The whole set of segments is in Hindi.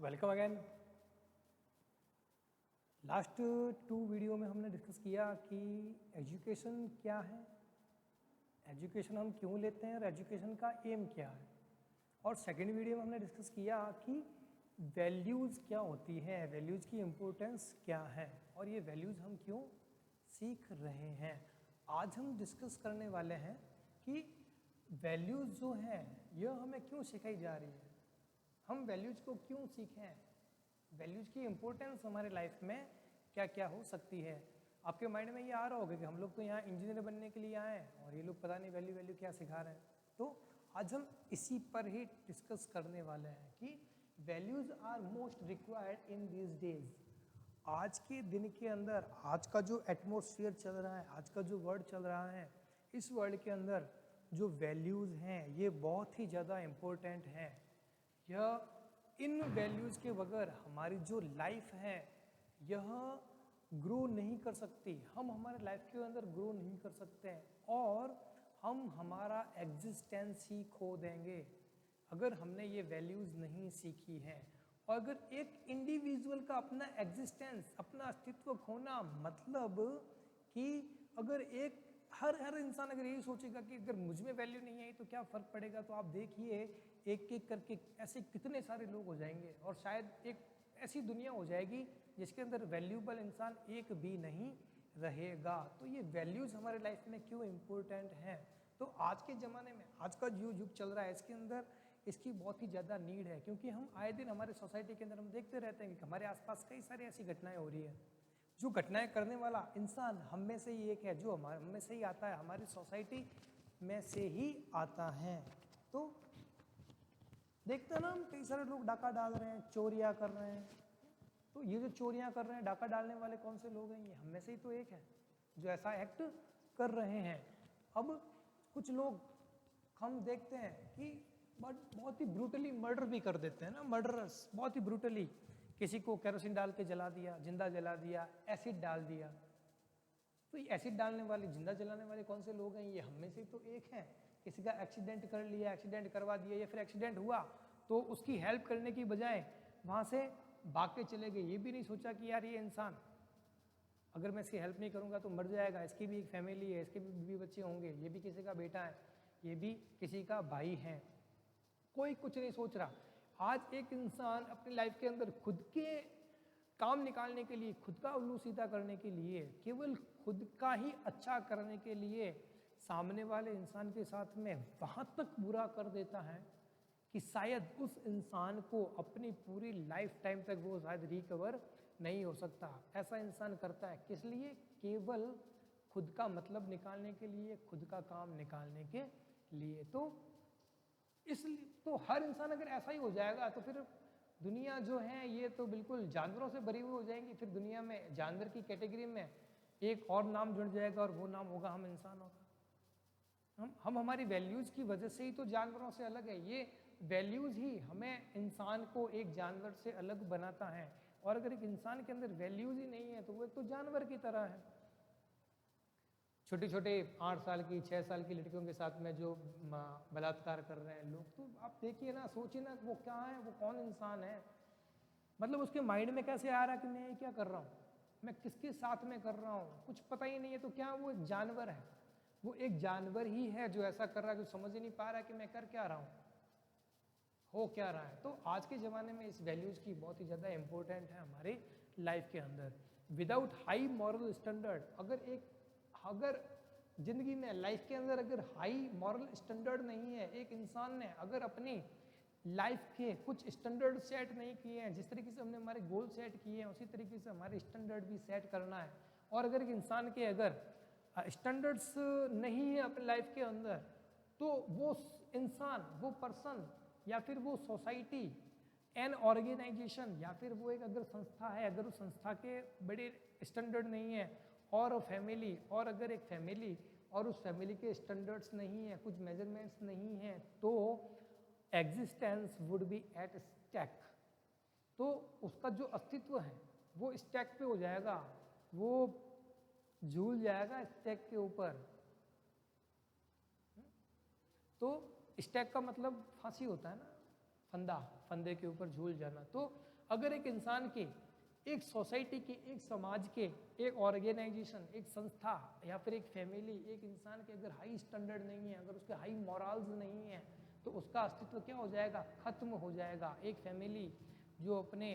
Welcome again. लास्ट 2 वीडियो में हमने डिस्कस किया कि एजुकेशन क्या है, एजुकेशन हम क्यों लेते हैं और एजुकेशन का एम क्या है। और सेकंड वीडियो में हमने डिस्कस किया कि वैल्यूज़ क्या होती हैं, वैल्यूज़ की इम्पोर्टेंस क्या है और ये वैल्यूज़ हम क्यों सीख रहे हैं। आज हम डिस्कस करने वाले हैं कि वैल्यूज़ जो हैं यह हमें क्यों सिखाई जा रही है, हम वैल्यूज़ को क्यों सीखें, वैल्यूज़ की इम्पोर्टेंस हमारे लाइफ में क्या क्या हो सकती है। आपके माइंड में ये आ रहा होगा कि हम लोग तो यहाँ इंजीनियर बनने के लिए आए हैं और ये लोग पता नहीं वैल्यू वैल्यू क्या सिखा रहे हैं। तो आज हम इसी पर ही डिस्कस करने वाले हैं कि values are most required in this days. आज के दिन के अंदर, आज का जो एटमॉस्फेयर चल रहा है, आज का जो वर्ल्ड चल रहा है, इस वर्ल्ड के अंदर जो वैल्यूज़ हैं ये बहुत ही ज़्यादा इम्पोर्टेंट हैं। यह इन वैल्यूज़ के बगैर हमारी जो लाइफ है यह ग्रो नहीं कर सकती, हम हमारे लाइफ के अंदर ग्रो नहीं कर सकते हैं और हम हमारा एग्जिस्टेंस ही खो देंगे अगर हमने ये वैल्यूज़ नहीं सीखी हैं। और अगर एक इंडिविजुअल का अपना एग्जिस्टेंस, अपना अस्तित्व खोना मतलब कि अगर एक हर इंसान अगर यही सोचेगा कि अगर मुझ में वैल्यू नहीं आई तो क्या फ़र्क पड़ेगा, तो आप देखिए एक एक करके ऐसे कितने सारे लोग हो जाएंगे और शायद एक ऐसी दुनिया हो जाएगी जिसके अंदर वैल्यूबल इंसान एक भी नहीं रहेगा। तो ये वैल्यूज़ हमारे लाइफ में क्यों इम्पोर्टेंट हैं, तो आज के ज़माने में, आज का जो युग चल रहा है इसके अंदर इसकी बहुत ही ज़्यादा नीड है। क्योंकि हम आए दिन हमारे सोसाइटी के अंदर हम देखते रहते हैं कि हमारे आसपास कई सारी ऐसी घटनाएं हो रही है। जो घटनाएं करने वाला इंसान हम में से ही एक है, जो हम में से ही आता है, हमारी सोसाइटी में से ही आता है। तो देखते हैं ना, हम कई सारे लोग डाका डाल रहे हैं, चोरियां कर रहे हैं। तो ये जो चोरियां कर रहे हैं, डाका डालने वाले कौन से लोग हैं, ये हम में से ही तो एक है जो ऐसा एक्ट कर रहे हैं। अब कुछ लोग हम देखते हैं कि बहुत ही ब्रूटली मर्डर भी कर देते हैं ना, मर्डरर्स बहुत ही ब्रूटली किसी को केरोसिन डाल के जला दिया, जिंदा जला दिया, एसिड डाल दिया। तो ये एसिड डालने वाले, जिंदा जलाने वाले कौन से लोग हैं, ये हम में से तो एक है। किसी का एक्सीडेंट कर लिया, एक्सीडेंट करवा दिया या फिर एक्सीडेंट हुआ तो उसकी हेल्प करने की बजाय वहाँ से भाग के चले गए। ये भी नहीं सोचा कि यार ये इंसान अगर मैं इसकी हेल्प नहीं करूँगा तो मर जाएगा, इसकी भी एक फैमिली है, इसके भी बीवी बच्चे होंगे, ये भी किसी का बेटा है, ये भी किसी का भाई है। कोई कुछ नहीं सोच रहा। आज एक इंसान अपनी लाइफ के अंदर खुद के काम निकालने के लिए, खुद का उल्लू सीधा करने के लिए, केवल खुद का ही अच्छा करने के लिए सामने वाले इंसान के साथ में वहाँ तक बुरा कर देता है कि शायद उस इंसान को अपनी पूरी लाइफ टाइम तक वो शायद रिकवर नहीं हो सकता। ऐसा इंसान करता है किस लिए, केवल खुद का मतलब निकालने के लिए, खुद का काम निकालने के लिए। तो इसलिए तो हर इंसान अगर ऐसा ही हो जाएगा तो फिर दुनिया जो है ये तो बिल्कुल जानवरों से भरी हुई हो जाएंगी। फिर दुनिया में जानवर की कैटेगरी में एक और नाम जुड़ जाएगा और वो नाम होगा हम इंसानों का। हम हमारी वैल्यूज़ की वजह से ही तो जानवरों से अलग है। ये वैल्यूज़ ही हमें इंसान को एक जानवर से अलग बनाता है। और अगर एक इंसान के अंदर वैल्यूज़ ही नहीं है तो वो एक तो जानवर की तरह है। छोटे छोटे 8 साल की, 6 साल की लड़कियों के साथ में जो बलात्कार कर रहे हैं लोग, तो आप देखिए ना, सोचिए ना वो क्या है, वो कौन इंसान है। मतलब उसके माइंड में कैसे आ रहा है कि मैं ये क्या कर रहा हूँ, मैं किसके साथ में कर रहा हूँ, कुछ पता ही नहीं है। तो क्या वो एक जानवर है, वो एक जानवर ही है जो ऐसा कर रहा है, जो समझ ही नहीं पा रहा है कि मैं कर क्या रहा हूँ, हो क्या रहा है। तो आज के ज़माने में इस वैल्यूज़ की बहुत ही ज़्यादा इम्पोर्टेंट है हमारी लाइफ के अंदर। विदाउट हाई मॉरल स्टैंडर्ड, अगर जिंदगी में, लाइफ के अंदर अगर हाई मॉरल स्टैंडर्ड नहीं है, एक इंसान ने अगर अपनी लाइफ के कुछ स्टैंडर्ड सेट नहीं किए हैं, जिस तरीके से हमने हमारे गोल सेट किए हैं उसी तरीके से हमारे स्टैंडर्ड भी सेट करना है। और अगर एक इंसान के अगर स्टैंडर्ड्स नहीं है अपनी लाइफ के अंदर, तो वो इंसान, वो पर्सन या फिर वो सोसाइटी, एन ऑर्गेनाइजेशन या फिर वो एक अगर संस्था है, अगर उस संस्था के बड़े स्टैंडर्ड नहीं है, और फैमिली, और अगर एक फैमिली और उस फैमिली के स्टैंडर्ड्स नहीं है, कुछ मेजरमेंट्स नहीं है, तो existence would be at stake. तो उसका जो अस्तित्व है वो स्टैक पे हो जाएगा, वो झूल जाएगा स्टैक के ऊपर। तो स्टैक का मतलब फांसी होता है ना, फंदा, फंदे के ऊपर झूल जाना। तो अगर एक इंसान के, एक सोसाइटी के, एक समाज के, एक ऑर्गेनाइजेशन, एक संस्था या फिर एक फैमिली, एक इंसान के अगर हाई स्टैंडर्ड नहीं है, अगर उसके हाई मॉरल्स नहीं है, तो उसका अस्तित्व क्या हो जाएगा, खत्म हो जाएगा। एक फैमिली जो अपने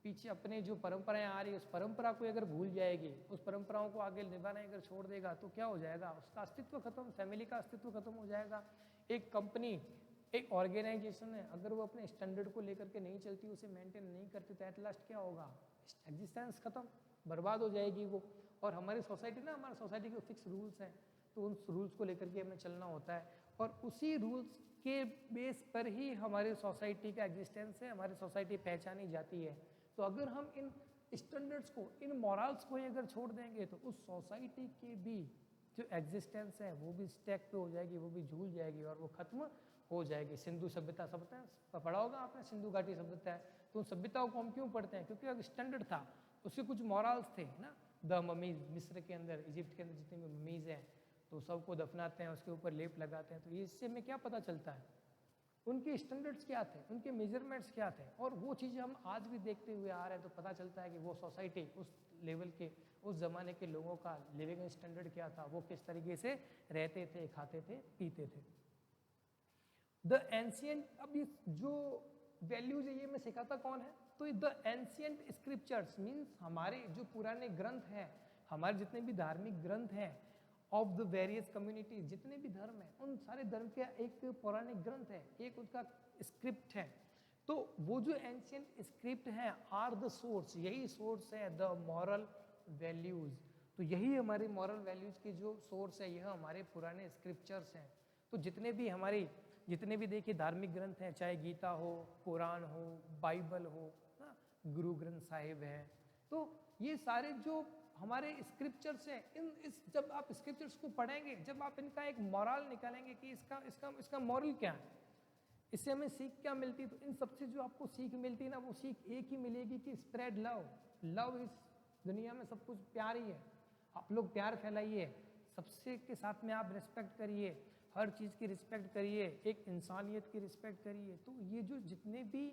पीछे अपने जो परंपराएं आ रही है उस परंपरा को अगर भूल जाएगी, उस परंपराओं को आगे निभाना अगर छोड़ देगा तो क्या हो जाएगा, उसका अस्तित्व खत्म, फैमिली का अस्तित्व खत्म हो जाएगा। एक कंपनी, एक ऑर्गेनाइजेशन है, अगर वो अपने स्टैंडर्ड को लेकर के नहीं चलती, उसे मेंटेन नहीं करती, तो एट लास्ट क्या होगा, एग्जिस्टेंस खत्म, बर्बाद हो जाएगी वो। और हमारी सोसाइटी ना, हमारी सोसाइटी के फिक्स रूल्स हैं, तो उन रूल्स को लेकर के हमें चलना होता है, और उसी रूल्स के बेस पर ही हमारी सोसाइटी का एग्जिस्टेंस है, हमारी सोसाइटी पहचानी जाती है। तो अगर हम इन स्टैंडर्ड्स को, इन मॉरल्स को ही अगर छोड़ देंगे, तो उस सोसाइटी के भी जो एग्जिस्टेंस है वो भी स्टैक पे हो जाएगी, वो भी झूल जाएगी और वो खत्म हो जाएगी। सिंधु सभ्यता, सभ्यता पढ़ा होगा आपने, सिंधु घाटी सभ्यता है, तो उन सभ्यताओं को हम क्यों पढ़ते हैं, क्योंकि एक स्टैंडर्ड था, उसके कुछ मॉरल्स थे ना। द ममीज, मिस्र के अंदर, इजिप्ट के अंदर जितने भी ममीज हैं, तो सबको दफनाते हैं, उसके ऊपर लेप लगाते हैं, तो इससे हमें क्या पता चलता है, उनके स्टैंडर्ड्स क्या थे, उनके मेजरमेंट्स क्या थे, और वो चीज़ें हम आज भी देखते हुए आ रहे हैं, तो पता चलता है कि वो सोसाइटी, उस लेवल के, उस ज़माने के लोगों का लिविंग स्टैंडर्ड क्या था, वो किस तरीके से रहते थे, खाते थे, पीते थे। द एंशियंट, अब ये जो वैल्यूज है ये मैं सिखाता कौन है, तो द एंशियंट स्क्रिप्चर्स मीन्स हमारे जो पुराने ग्रंथ हैं, हमारे जितने भी धार्मिक ग्रंथ हैं, ऑफ द वेरियस कम्युनिटीज, जितने भी धर्म हैं, उन सारे धर्म के एक पौराणिक ग्रंथ है, एक उनका स्क्रिप्ट है। तो वो जो एंशियंट स्क्रिप्ट है आर द सोर्स, यही सोर्स है द मॉरल वैल्यूज। तो यही हमारी मॉरल वैल्यूज की जो सोर्स है, यह हमारे पुराने स्क्रिप्चर्स हैं। तो जितने भी देखिए धार्मिक ग्रंथ हैं, चाहे गीता हो, कुरान हो, बाइबल हो, गुरु ग्रंथ साहिब है, तो ये सारे जो हमारे स्क्रिप्चर्स हैं, जब आप स्क्रिप्चर्स को पढ़ेंगे, जब आप इनका एक मॉरल निकालेंगे कि इसका मॉरल क्या है, इससे हमें सीख क्या मिलती है, तो इन सबसे जो आपको सीख मिलती है ना, वो सीख एक ही मिलेगी कि स्प्रेड लव। लव इस दुनिया में सब कुछ प्यार ही है, आप लोग प्यार फैलाइए, सबसे के साथ में आप रिस्पेक्ट करिए, हर चीज़ की रिस्पेक्ट करिए, एक इंसानियत की रिस्पेक्ट करिए। तो ये जो जितने भी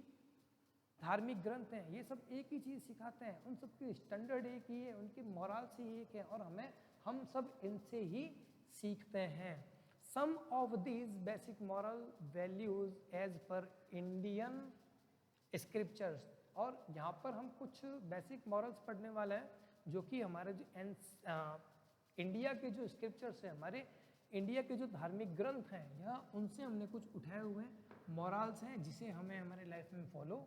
धार्मिक ग्रंथ हैं, ये सब एक ही चीज़ सिखाते हैं, उन सब की स्टैंडर्ड एक ही है, उनकी मॉरल से एक है, और हम सब इनसे ही सीखते हैं। Some of these basic moral values as per Indian scriptures, और यहाँ पर हम कुछ बेसिक मॉरल्स पढ़ने वाले हैं, जो कि हमारे जो इंडिया के जो स्क्रिप्चर्स हैं, हमारे इंडिया के जो धार्मिक ग्रंथ हैं, यह उनसे हमने कुछ उठाए हुए मॉरल्स हैं, जिसे हमें हमारे लाइफ में फॉलो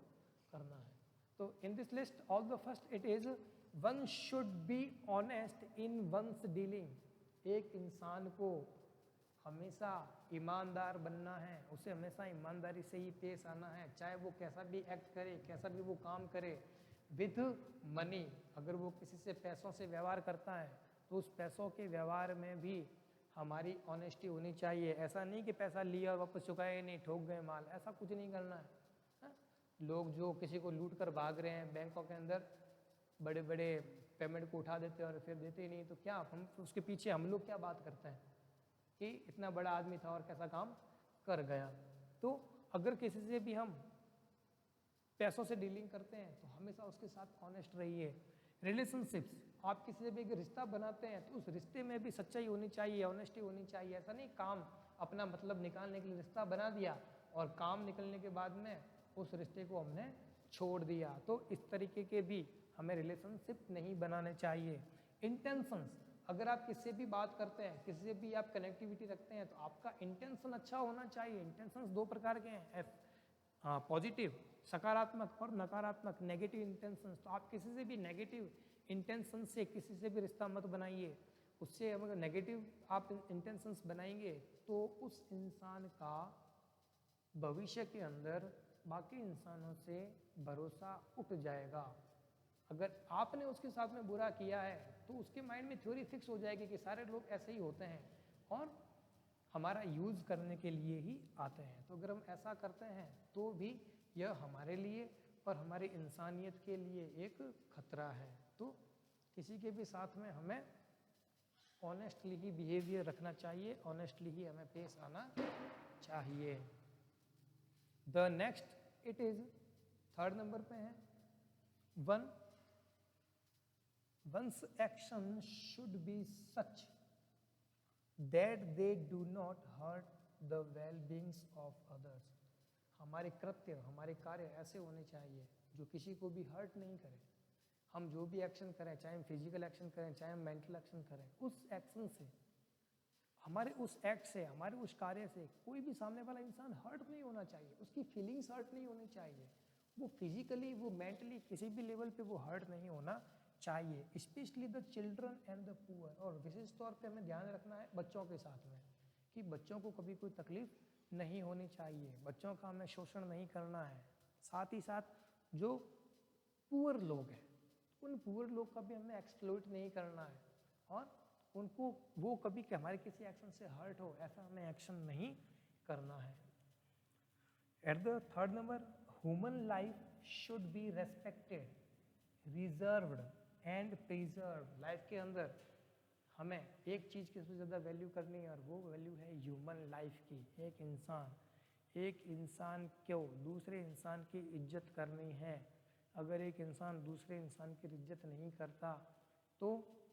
करना है। तो in this list all the first it is one should be honest in one's dealing. एक इंसान को हमेशा ईमानदार बनना है, उसे हमेशा ईमानदारी से ही पेश आना है, चाहे वो कैसा भी एक्ट करे, कैसा भी वो काम करे। विथ मनी, अगर वो किसी से पैसों से व्यवहार करता है, तो उस पैसों के व्यवहार में भी हमारी ऑनेस्टी होनी चाहिए। ऐसा नहीं कि पैसा लिया और वापस चुकाया नहीं, ठोक गए माल, ऐसा कुछ नहीं करना है। लोग जो किसी को लूट कर भाग रहे हैं, बैंकों के अंदर बड़े बड़े पेमेंट को उठा देते हैं और फिर देते ही नहीं, तो क्या हम उसके पीछे हम लोग क्या बात करते हैं कि इतना बड़ा आदमी था और कैसा काम कर गया। तो अगर किसी से भी हम पैसों से डीलिंग करते हैं, तो हमेशा उसके साथ ऑनेस्ट रहिए। रिलेशनशिप्स, आप किसी से भी अगर रिश्ता बनाते हैं, तो उस रिश्ते में भी सच्चाई होनी चाहिए, ऑनेस्टी होनी चाहिए। ऐसा नहीं काम अपना मतलब निकालने के लिए रिश्ता बना दिया और काम निकलने के बाद में उस रिश्ते को हमने छोड़ दिया, तो इस तरीके के भी हमें रिलेशनशिप नहीं बनाने चाहिए। इंटेंशंस, अगर आप किसी से भी बात करते हैं, किसी से भी आप कनेक्टिविटी रखते हैं, तो आपका इंटेंशन अच्छा होना चाहिए। इंटेंशंस दो प्रकार के हैं, पॉजिटिव सकारात्मक और नकारात्मक नेगेटिव इंटेंशंस। तो आप किसी से भी नेगेटिव इंटेंशन से किसी से भी रिश्ता मत बनाइए। उससे अगर नेगेटिव आप इंटेंशंस बनाएंगे, तो उस इंसान का भविष्य के अंदर बाकी इंसानों से भरोसा उठ जाएगा। अगर आपने उसके साथ में बुरा किया है, तो उसके माइंड में थ्योरी फिक्स हो जाएगी कि सारे लोग ऐसे ही होते हैं और हमारा यूज़ करने के लिए ही आते हैं। तो अगर हम ऐसा करते हैं, तो भी यह हमारे लिए और हमारी इंसानियत के लिए एक खतरा है। तो किसी के भी साथ में हमें ऑनेस्टली ही बिहेवियर रखना चाहिए, ऑनेस्टली ही हमें पेश आना चाहिए। The next it is third number पे है, one's action should be such that they do not hurt the well-beings of others. हमारे कृत्य, हमारे कार्य ऐसे होने चाहिए जो किसी को भी हर्ट नहीं करे। हम जो भी एक्शन करें, चाहे हम फिजिकल एक्शन करें, चाहे हम मेंटल एक्शन करें, उस एक्शन से, हमारे उस एक्ट से, हमारे उस कार्य से कोई भी सामने वाला इंसान हर्ट नहीं होना चाहिए, उसकी फीलिंग्स हर्ट नहीं होनी चाहिए, वो फिजिकली, वो मेंटली, किसी भी लेवल पे वो हर्ट नहीं होना चाहिए। Specially the children and the poor, और विशेष तौर पे हमें ध्यान रखना है बच्चों के साथ में कि बच्चों को कभी कोई तकलीफ नहीं होनी चाहिए, बच्चों का हमें शोषण नहीं करना है। साथ ही साथ जो पुअर लोग हैं, उन पुअर लोग का भी हमें एक्सप्लॉइट नहीं करना है और उनको वो कभी कि हमारे किसी एक्शन से हर्ट हो, ऐसा हमें एक्शन नहीं करना है। At the third number, human life should be respected, reserved and preserve. Life के अंदर हमें एक चीज़ की सबसे ज़्यादा वैल्यू करनी है और वो वैल्यू है ह्यूमन लाइफ की। एक इंसान क्यों दूसरे इंसान की इज्जत करनी है। अगर एक इंसान दूसरे इंसान की इज्जत नहीं करता तो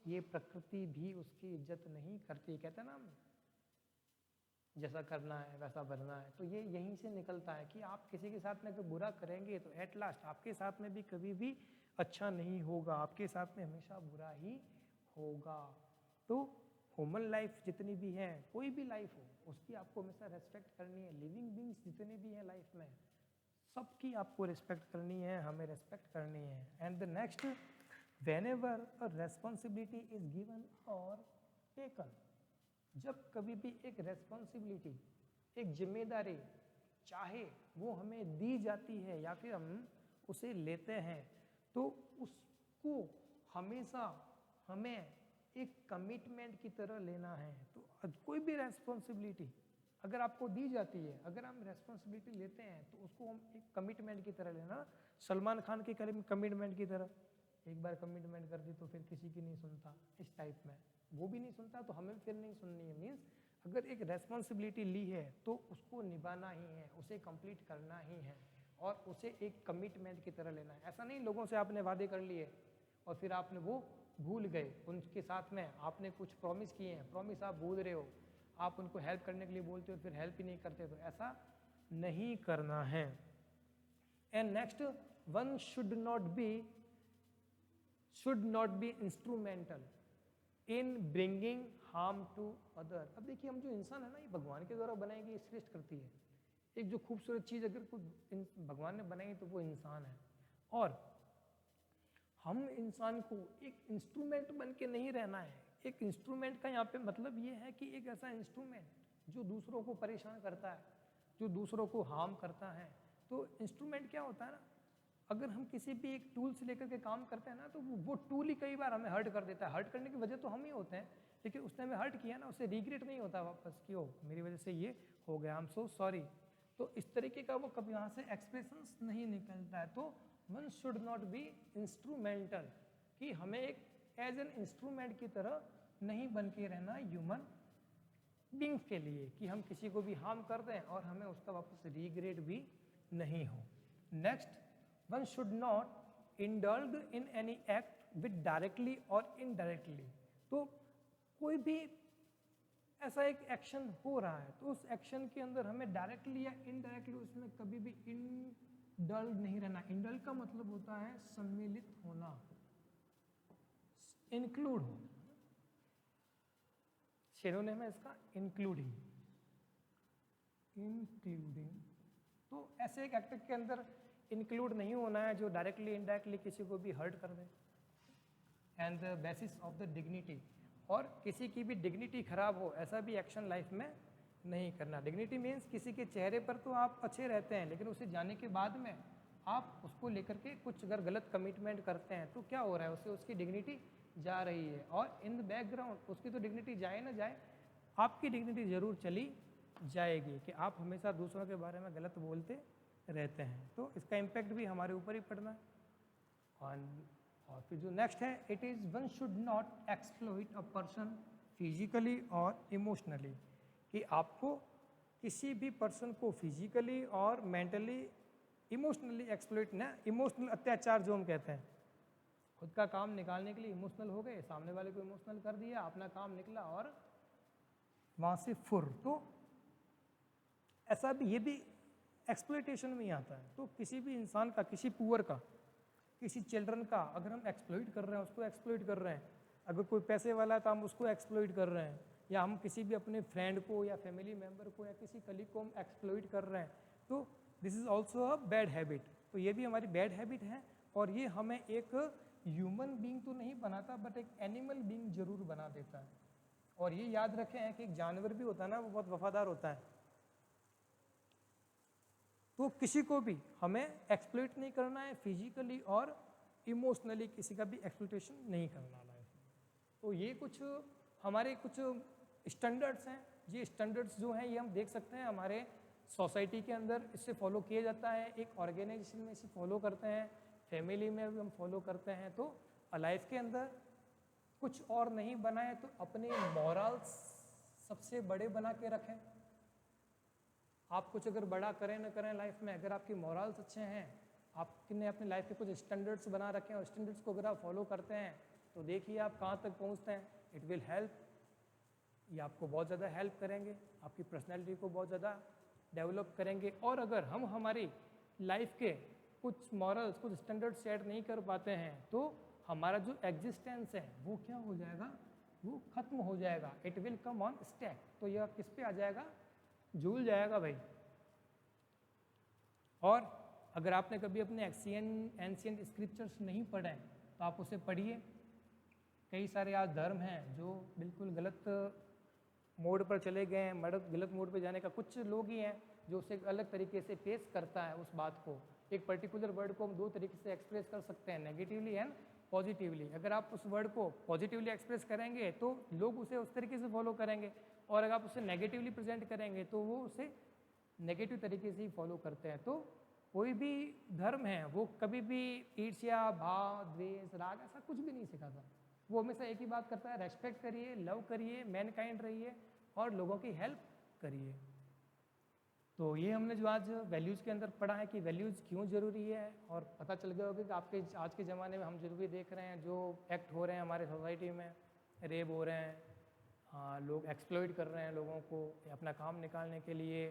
ये प्रकृति भी उसकी इज्जत नहीं करती। कहते हैं ना, जैसा करना है वैसा बनना है। तो ये यहीं से निकलता है कि आप किसी के साथ में अगर बुरा करेंगे तो एट लास्ट आपके साथ में भी कभी भी अच्छा नहीं होगा, आपके साथ में हमेशा बुरा ही होगा। तो ह्यूमन लाइफ जितनी भी है, कोई भी लाइफ हो, उसकी आपको हमेशा रेस्पेक्ट करनी है। लिविंग बींग्स जितने भी हैं लाइफ में, सबकी आपको रिस्पेक्ट करनी है, हमें रिस्पेक्ट करनी है। And the next, whenever a responsibility is given और टेकन, जब कभी भी एक रेस्पॉन्सिबिलिटी, एक जिम्मेदारी, चाहे वो हमें दी जाती है या फिर हम उसे लेते हैं, तो उसको हमेशा हमें एक कमिटमेंट की तरह लेना है। तो कोई भी रेस्पॉन्सिबिलिटी अगर आपको दी जाती है, अगर हम रेस्पॉन्सिबिलिटी लेते हैं तो उसको हम एक कमिटमेंट की तरह लेना। सलमान खान की कमिटमेंट की तरह, एक बार कमिटमेंट कर दी तो फिर किसी की नहीं सुनता, इस टाइप में वो भी नहीं सुनता तो हमें फिर नहीं सुननी है। मीन्स अगर एक रेस्पॉन्सिबिलिटी ली है तो उसको निभाना ही है, उसे कंप्लीट करना ही है और उसे एक कमिटमेंट की तरह लेना है। ऐसा नहीं लोगों से आपने वादे कर लिए और फिर आपने वो भूल गए, उनके साथ में आपने कुछ प्रॉमिस किए हैं, प्रॉमिस आप भूल रहे हो, आप उनको हेल्प करने के लिए बोलते हो फिर हेल्प ही नहीं करते, तो ऐसा नहीं करना है। And next, one should not be instrumental in bringing harm to other. अब देखिए, हम जो इंसान है ना, ये भगवान के द्वारा बनाई गई सृष्टि करती है। एक जो खूबसूरत चीज़ अगर कोई भगवान ने बनाई तो वो इंसान है, और हम इंसान को एक इंस्ट्रूमेंट बन के नहीं रहना है। एक इंस्ट्रूमेंट का यहाँ पे मतलब ये है कि एक ऐसा इंस्ट्रूमेंट जो दूसरों को परेशान करता है, जो दूसरों को हार्म करता है। तो इंस्ट्रूमेंट क्या होता है ना, अगर हम किसी भी एक टूल से लेकर के काम करते हैं ना, तो वो टूल ही कई बार हमें हर्ट कर देता है। हर्ट करने की वजह तो हम ही होते हैं, लेकिन उसने हमें हर्ट किया ना, उससे रिग्रेट नहीं होता वापस कि ओ मेरी वजह से ये हो गया, आई एम सो सॉरी। तो इस तरीके का वो कभी वहाँ से एक्सप्रेशंस नहीं निकलता है। तो one should not be instrumental, कि हमें एक एज एन इंस्ट्रूमेंट की तरह नहीं बन के रहना ह्यूमन बींग्स के लिए, कि हम किसी को भी हार्म कर दें और हमें उसका वापस रिग्रेट भी नहीं हो। Next, one should not indulge in any act with directly और इनडायरेक्टली। तो कोई भी ऐसा एक एक्शन हो रहा है तो उस एक्शन के अंदर हमें डायरेक्टली या इनडायरेक्टली उसमें कभी भी इंडल्ज नहीं रहना। इंडल्ज का मतलब होता है सम्मिलित होना, इंक्लूड होना। सिनोनिम है इसका इंक्लूडिंग। तो ऐसे एक एक्ट के अंदर इंक्लूड नहीं होना है जो डायरेक्टली इनडायरेक्टली किसी को भी हर्ट कर दे। And the basis of the dignity, और किसी की भी डिग्निटी खराब हो ऐसा भी एक्शन लाइफ में नहीं करना। डिग्निटी मीन्स किसी के चेहरे पर तो आप अच्छे रहते हैं, लेकिन उसे जाने के बाद में आप उसको लेकर के कुछ अगर गलत कमिटमेंट करते हैं तो क्या हो रहा है, उससे उसकी डिग्निटी जा रही है। और इन द बैकग्राउंड उसकी तो डिग्निटी जाए ना जाए, आपकी डिग्निटी जरूर चली जाएगी कि आप हमेशा दूसरों के बारे में गलत बोलते रहते हैं। तो इसका इम्पैक्ट भी हमारे ऊपर ही पड़ना है। और फिर जो नेक्स्ट है, it is one should not exploit a person physically और इमोशनली, कि आपको किसी भी पर्सन को फिजिकली और मेंटली इमोशनली एक्सप्लॉइट ना, इमोशनल अत्याचार जो हम कहते हैं, खुद का काम निकालने के लिए इमोशनल हो गए, सामने वाले को इमोशनल कर दिया, अपना काम निकला और वहाँ से फुर। तो ऐसा भी, ये भी एक्सप्लॉइटेशन में ही आता है। तो किसी भी इंसान का, किसी पुअर का, किसी चिल्ड्रन का अगर हम एक्सप्लॉइट कर रहे हैं, उसको एक्सप्लॉइट कर रहे हैं, अगर कोई पैसे वाला है तो हम उसको एक्सप्लॉइट कर रहे हैं, या हम किसी भी अपने फ्रेंड को या फैमिली मेम्बर को या किसी कलीग को हम एक्सप्लॉइट कर रहे हैं, तो this is also a bad habit. तो ये भी हमारी बैड हैबिट है, और ये हमें एक ह्यूमन बीइंग तो नहीं बनाता, बट एक एनिमल बीइंग जरूर बना देता है। और ये याद रखें है कि एक जानवर भी होता है ना, वो बहुत वफादार होता है। तो किसी को भी हमें एक्सप्लॉइट नहीं करना है, फिजिकली और इमोशनली किसी का भी एक्सप्लॉइटेशन नहीं करना है। तो ये कुछ हमारे कुछ स्टैंडर्ड्स हैं। ये स्टैंडर्ड्स जो हैं ये हम देख सकते हैं हमारे सोसाइटी के अंदर, इससे फॉलो किया जाता है, एक ऑर्गेनाइजेशन में इसे फॉलो करते हैं, फैमिली में भी हम फॉलो करते हैं। तो लाइफ के अंदर कुछ और नहीं बनाए तो अपने मॉरल्स सबसे बड़े बना के रखें। आप कुछ अगर बड़ा करें न करें लाइफ में, अगर आपकी मॉरल्स अच्छे हैं, आपने अपनी लाइफ के कुछ स्टैंडर्ड्स बना रखे हैं और स्टैंडर्ड्स को अगर आप फॉलो करते हैं तो देखिए आप कहाँ तक पहुँचते हैं। इट विल हेल्प, ये आपको बहुत ज़्यादा हेल्प करेंगे, आपकी पर्सनैलिटी को बहुत ज़्यादा डेवलप करेंगे। और अगर हम हमारी लाइफ के कुछ मॉरल्स, कुछ स्टैंडर्ड्स सेट नहीं कर पाते हैं तो हमारा जो एग्जिस्टेंस है वो क्या हो जाएगा, वो खत्म हो जाएगा। It will come on stack. तो यह किस पे आ जाएगा, झूल जाएगा भाई। और अगर आपने कभी अपने एंशिएंट स्क्रिप्चर्स नहीं पढ़े हैं तो आप उसे पढ़िए। कई सारे आज धर्म हैं जो बिल्कुल गलत मोड पर चले गए हैं। गलत मोड पर जाने का कुछ लोग ही हैं जो उसे अलग तरीके से पेश करता है उस बात को। एक पर्टिकुलर वर्ड को हम दो तरीके से एक्सप्रेस कर सकते हैं, नेगेटिवली एंड पॉजिटिवली। अगर आप उस वर्ड को पॉजिटिवली एक्सप्रेस करेंगे तो लोग उसे उस तरीके से फॉलो करेंगे, और अगर आप उसे नेगेटिवली प्रेजेंट करेंगे तो वो उसे नेगेटिव तरीके से ही फॉलो करते हैं। तो कोई भी धर्म है वो कभी भी ईर्ष्या, भाव, द्वेष, राग ऐसा कुछ भी नहीं सिखाता। वो हमेशा एक ही बात करता है, रेस्पेक्ट करिए, लव करिए, मैनकाइंड रहिए और लोगों की हेल्प करिए। तो ये हमने जो आज वैल्यूज़ के अंदर पढ़ा है कि वैल्यूज़ क्यों ज़रूरी है, और पता चल गया होगा कि आपके आज के ज़माने में हम ज़रूरी देख रहे हैं जो एक्ट हो रहे हैं हमारे सोसाइटी में, रेप हो रहे हैं, लोग एक्सप्लॉइट कर रहे हैं लोगों को अपना काम निकालने के लिए,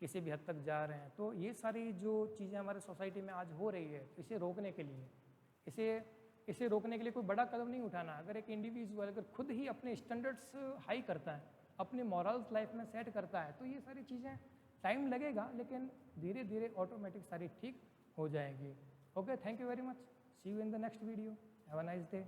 किसी भी हद तक जा रहे हैं। तो ये सारी जो चीज़ें हमारे सोसाइटी में आज हो रही है, इसे रोकने के लिए, इसे रोकने के लिए कोई बड़ा कदम नहीं उठाना। अगर एक इंडिविजुअल अगर खुद ही अपने स्टैंडर्ड्स हाई करता है, अपने मॉरल्स लाइफ में सेट करता है, तो ये सारी चीज़ें टाइम लगेगा लेकिन धीरे धीरे ऑटोमेटिक सारी ठीक हो जाएगी। Okay, thank you very much, see you in the next video, have a nice day.